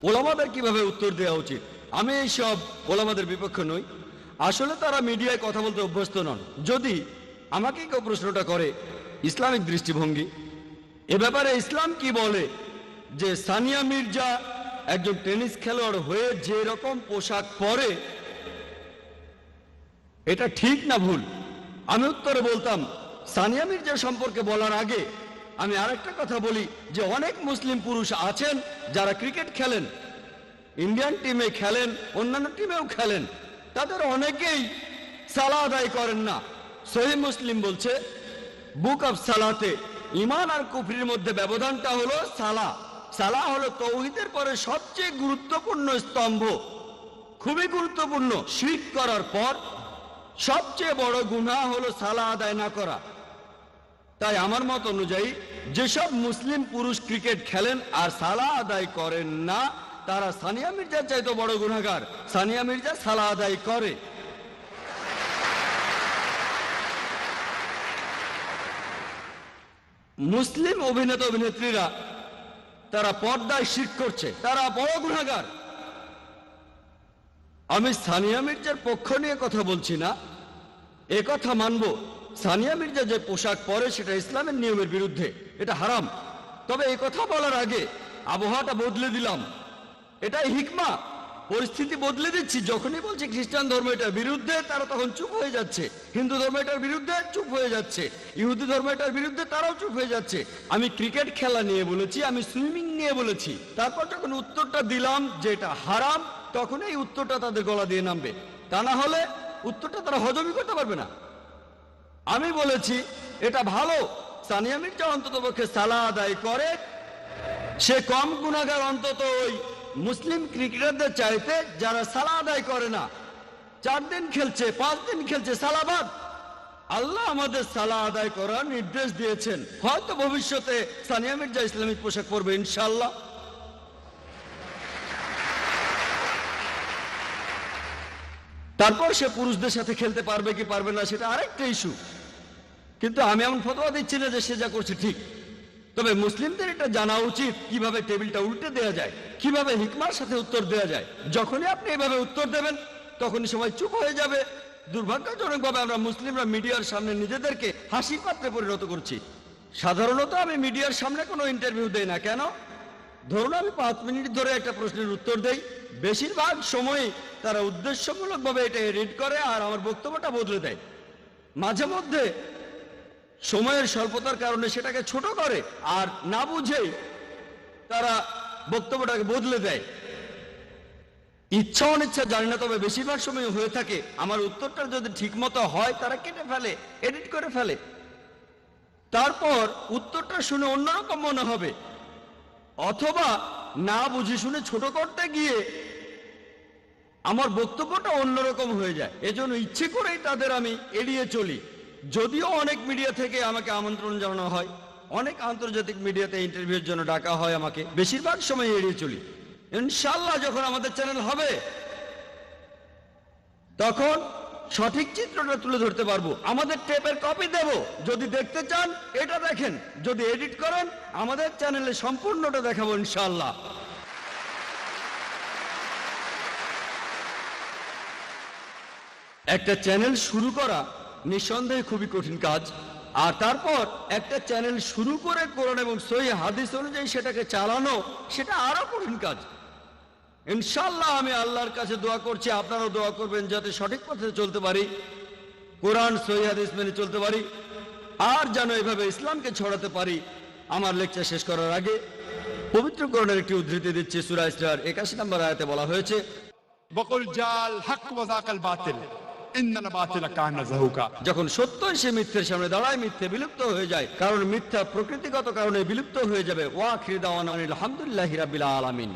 ওলামাদের কিভাবে উত্তর দেওয়া উচিত। আমি এই সব ওলামাদের বিপক্ষে নই, আসলে তারা মিডিয়ায় কথা বলতে অভ্যস্ত নন। যদি আমাকে কেউ প্রশ্নটা করে ইসলামিক দৃষ্টিভঙ্গি এ ব্যাপারে ইসলাম কি বলে যে সানিয়া মির্জা একজন টেনিস খেলোয়াড় হয়ে যে রকম পোশাক পরে এটা ঠিক না ভুল, আমি উত্তরে বলতাম সানিয়া মির্জা সম্পর্কে বলার আগে আমি আরেকটা কথা বলি যে অনেক মুসলিম পুরুষ আছেন যারা ক্রিকেট খেলেন, ইন্ডিয়ান টিমে খেলেন, অন্যান্য টিমেও খেলেন, তাদের অনেকেই সালা আদায় করেন না। সহিহ মুসলিম বলছে বুক অফ সালাতে ঈমান আর কুফরির মধ্যে ব্যবধানটা হলো সালা। সালা হলো তাওহীদের পরে সবচেয়ে গুরুত্বপূর্ণ স্তম্ভ, খুবই গুরুত্বপূর্ণ। শিরক করার পর সবচেয়ে বড় গুনাহ হলো সালা আদায় না করা। তাই আমার মত অনুযায়ী যেসব মুসলিম পুরুষ ক্রিকেট খেলেন আর সালা আদায় করেন না তারা সানিয়া মির্জার চাইতে বড় গুনাহগার। সানিয়া মির্জা সালা আদায় করে। মুসলিম অভিনেতা অভিনেত্রীরা তারা পর্দায় শিরক করছে, তারা বড় গুনাহগার। আমি সানিয়া মির্জার পক্ষ নিয়ে কথা বলছি না, এ কথা মানব সানিয়া মির্জা যে পোশাক পরে সেটা ইসলামের নিয়মের বিরুদ্ধে, এটা হারাম। তবে এই কথা বলার আগে আবহাওয়াটা বদলে দিলাম, এটাই হিকমা। পরিস্থিতি বদলে দিচ্ছি। যখনই বলছি খ্রিস্টান ধর্ম এটার বিরুদ্ধে তারা তখন চুপ হয়ে যাচ্ছে, হিন্দু ধর্ম এটার বিরুদ্ধে চুপ হয়ে যাচ্ছে, ইহুদি ধর্ম এটার বিরুদ্ধে তারাও চুপ হয়ে যাচ্ছে। আমি ক্রিকেট খেলা নিয়ে বলেছি, আমি সুইমিং নিয়ে বলেছি, তারপর যখন উত্তরটা দিলাম যে এটা হারাম তখন এই উত্তরটা তাদের গলা দিয়ে নামবে, তা না হলে উত্তরটা তারা হজমই করতে পারবে না। আমি বলেছি এটা ভালো, সানিয়া মির্জা অন্তত পক্ষে সালা আদায় করে, সে কম গুনাহগার অন্তত ওই মুসলিম ক্রিকেটারদের চাইতে যারা সালা আদায় করে না, 4 দিন খেলছে 5 দিন খেলছে সালাবাদ। আল্লাহ আমাদের সালা আদায় করার নির্দেশ দিয়েছেন। হয়তো ভবিষ্যতে সানিয়া মির্জা ইসলামিক পোশাক পরবে ইনশাআল্লাহ। তারপর সে পুরুষদের সাথে খেলতে পারবে কি পারবে না সেটা আরেকটা ইস্যু, কিন্তু আমি এমন ফতোয়া দিচ্ছি না যে সে যা করছে ঠিক। তবে মুসলিমদের এটা জানা উচিত কিভাবে টেবিলটা উল্টে দেওয়া যায়, কিভাবে হিকমার সাথে উত্তর দেওয়া যায়। যখনই আপনি এভাবে উত্তর দেবেন তখনই সবাই চুপ হয়ে যাবে। দুর্ভাগ্যজনকভাবে আমরা মুসলিমরা মিডিয়ার সামনে নিজেদেরকে হাসি পাত্রে পরিণত করছি। সাধারণত আমি মিডিয়ার সামনে কোনো ইন্টারভিউ দেই না। কেন? ধরুন আমি 5 মিনিট ধরে একটা প্রশ্নের উত্তর দেই, বেশিরভাগ সময়ই তারা উদ্দেশ্যমূলকভাবে এটা এডিট করে আর আমার বক্তব্যটা বদলে দেয়। মাঝে মধ্যে সময়ের স্বল্পতার কারণে সেটাকে ছোট করে আর না বুঝেই তারা বক্তব্যটাকে বদলে দেয়। ইচ্ছা অনিচ্ছা জানি না, তবে বেশিরভাগ সময় হয়ে থাকে আমার উত্তরটা যদি ঠিক মতো হয় তারা কেটে ফেলে, এডিট করে ফেলে। তারপর উত্তরটা শুনে অন্যরকম মনে হবে, অথবা না বুঝে শুনে ছোট করতে গিয়ে আমার বক্তব্যটা অন্যরকম হয়ে যায়। এজন্য ইচ্ছে করেই তাদের আমি এড়িয়ে চলি। যদিও অনেক মিডিয়া থেকে আমাকে আমন্ত্রণ জানানো হয়, অনেক আন্তর্জাতিক মিডিয়াতে ইন্টারভিউর জন্য ডাকা হয়, আমাকে বেশিরভাগ সময় এড়িয়ে চলি। ইনশাআল্লাহ যখন আমাদের চ্যানেল হবে তখন সঠিক চিত্রটা তুলে ধরতে পারবো। আমাদের টেপের কপি দেব, যদি দেখতে চান এটা দেখেন, যদি এডিট করেন আমাদের চ্যানেলে সম্পূর্ণটা দেখাবো ইনশাআল্লাহ। একটা চ্যানেল শুরু করা নিঃসন্দেহে খুবই কঠিন কাজ, আর তারপর একটা চ্যানেল শুরু করে কোরআন এবং সহিহ হাদিস অনুযায়ী সেটাকে চালানো সেটা আরো কঠিন কাজ। ইনশাআল্লাহ আমি আল্লাহর কাছে দোয়া করছি, আপনারাও দোয়া করবেন যাতে সঠিক পথে চলতে পারি, কোরআন সহিহ হাদিস মেনে চলতে পারি, আর যেন এভাবে ইসলামকে ছড়াতে পারি। আমার লেকচার শেষ করার আগে পবিত্র কোরআনের একটি উদ্ধৃতি দিচ্ছি। সূরা ইসরার 81 নম্বর আয়াতে বলা হয়েছে, বকুল জাল হক ওয়া যাকাল বাতিল ইন্নাল বাতিলা কানা যাহুকা। যখন সত্য এসে মিথ্যের সামনে দাঁড়ায় মিথ্যে বিলুপ্ত হয়ে যায়, কারণ মিথ্যা প্রকৃতিগত কারণে বিলুপ্ত হয়ে যাবে। ওয়া আখির দাওয়ানা আলহামদুলিল্লাহি রাব্বিল আলামিন।